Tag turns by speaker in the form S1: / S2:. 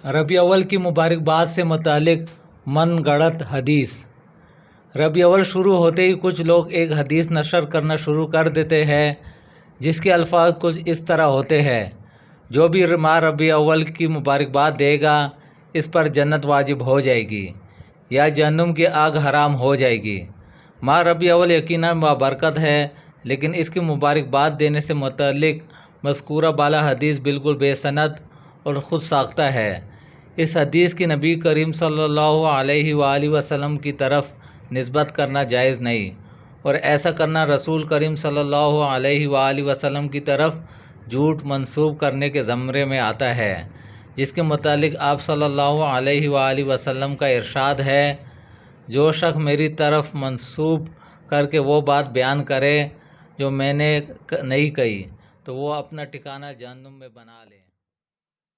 S1: रबी अव्वल की मुबारकबाद से मुतालिक मन गढ़ंत हदीस। रबी अव्वल शुरू होते ही कुछ लोग एक हदीस नशर करना शुरू कर देते हैं जिसके अल्फाज कुछ इस तरह होते हैं, जो भी माह रबी अव्वल की मुबारकबाद देगा इस पर जन्नत वाजिब हो जाएगी या जहन्नुम की आग हराम हो जाएगी। माह रबी अव्वल यकीनन बाबरकत है, लेकिन इसकी मुबारकबाद देने से मुतल्लिक मज़कूरा बाला हदीस बिल्कुल बेसनद और ख़ुद साख्ता है। इस हदीस की नबी करीम सल्लल्लाहु अलैहि वसल्लम की तरफ निस्बत करना जायज़ नहीं, और ऐसा करना रसूल करीम सल्लल्लाहु अलैहि वसल्लम की तरफ झूठ मंसूब करने के ज़मरे में आता है, जिसके मुतालिक आप सल्लल्लाहु अलैहि वसल्लम का इरशाद है, जो शख्स मेरी तरफ मंसूब करके वो बात बयान करे जो मैंने नहीं कही, तो वो अपना ठिकाना जहन्नुम में बना ले।